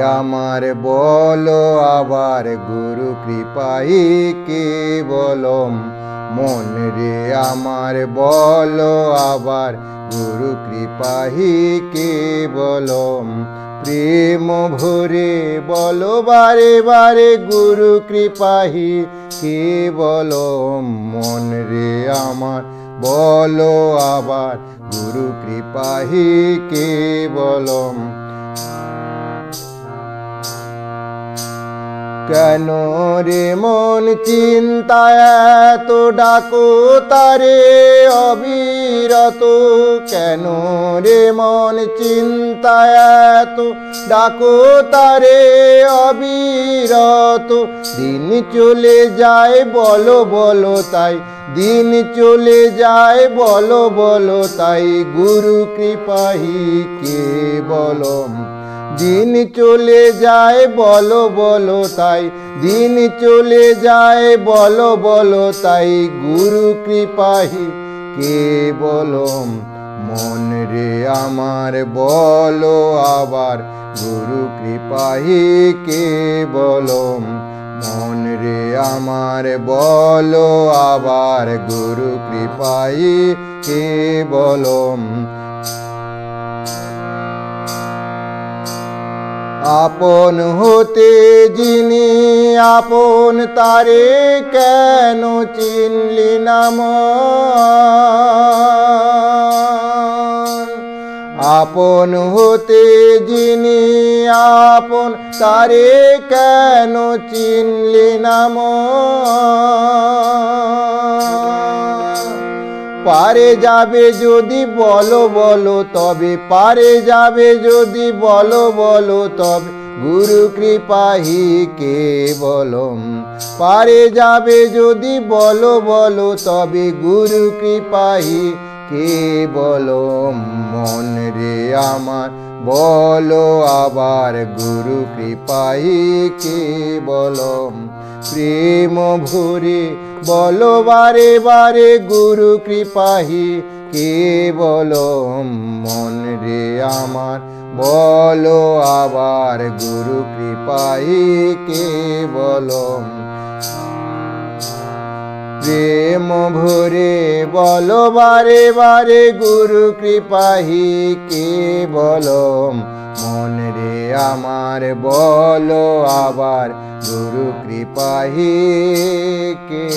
আমার বলো আবার গুরু কৃপাই কেবলম। মন রে আমার বলো আবার গুরু কৃপাই কেবলম। প্রেম ভরে বলো বারে বারে গুরু কৃপাই কেবলম। মন রে আমার বলো আবার গুরু কৃপাই কেবলম। কেন রে মন চিন্তায় এত ডাকো তারে অবিরত? কেন রে মন চিন্তায় এত ডাকো তারে অবিরত? দিন চলে যায় বলো বলো তাই, দিন চলে যায় বলো বলো তাই, গুরু কৃপাই কেবলম। দিন চলে যায় বলো বলো তাই, দিন চলে যায় বলো বলো তাই, গুরু কৃপাই কেবলম। মন রে আমার বলো আবার গুরু কৃপাই কেবলম। মন রে আমার বলো আবার গুরু কৃপাই কেবলম। আপন হতে যিনি আপন তারে কেন চিনলি না মন? আপন হতে যিনি আপন তারে কেন চিনলি না মন? পারে যাবে যদি বলো বলো তবে, পারে যাবে যদি বলো বলো তবে, গুরু কৃপাই কেবলম। পারে যাবে যদি বলো বলো তবে, গুরু কৃপাই কেবলম। মন রে আমার বলো আবার গুরু কৃপাই কেবলম। প্রেম ভরে বলো বারে বারে গুরু কৃপাই কেবলম। মন রে আমার বলো আবার গুরু কৃপাই কেবলম। প্রেম ভরে বলো বারে বারে গুরু কৃপাই কেবলম। মন রে আমার বলো আবার গুরু কৃপাই কে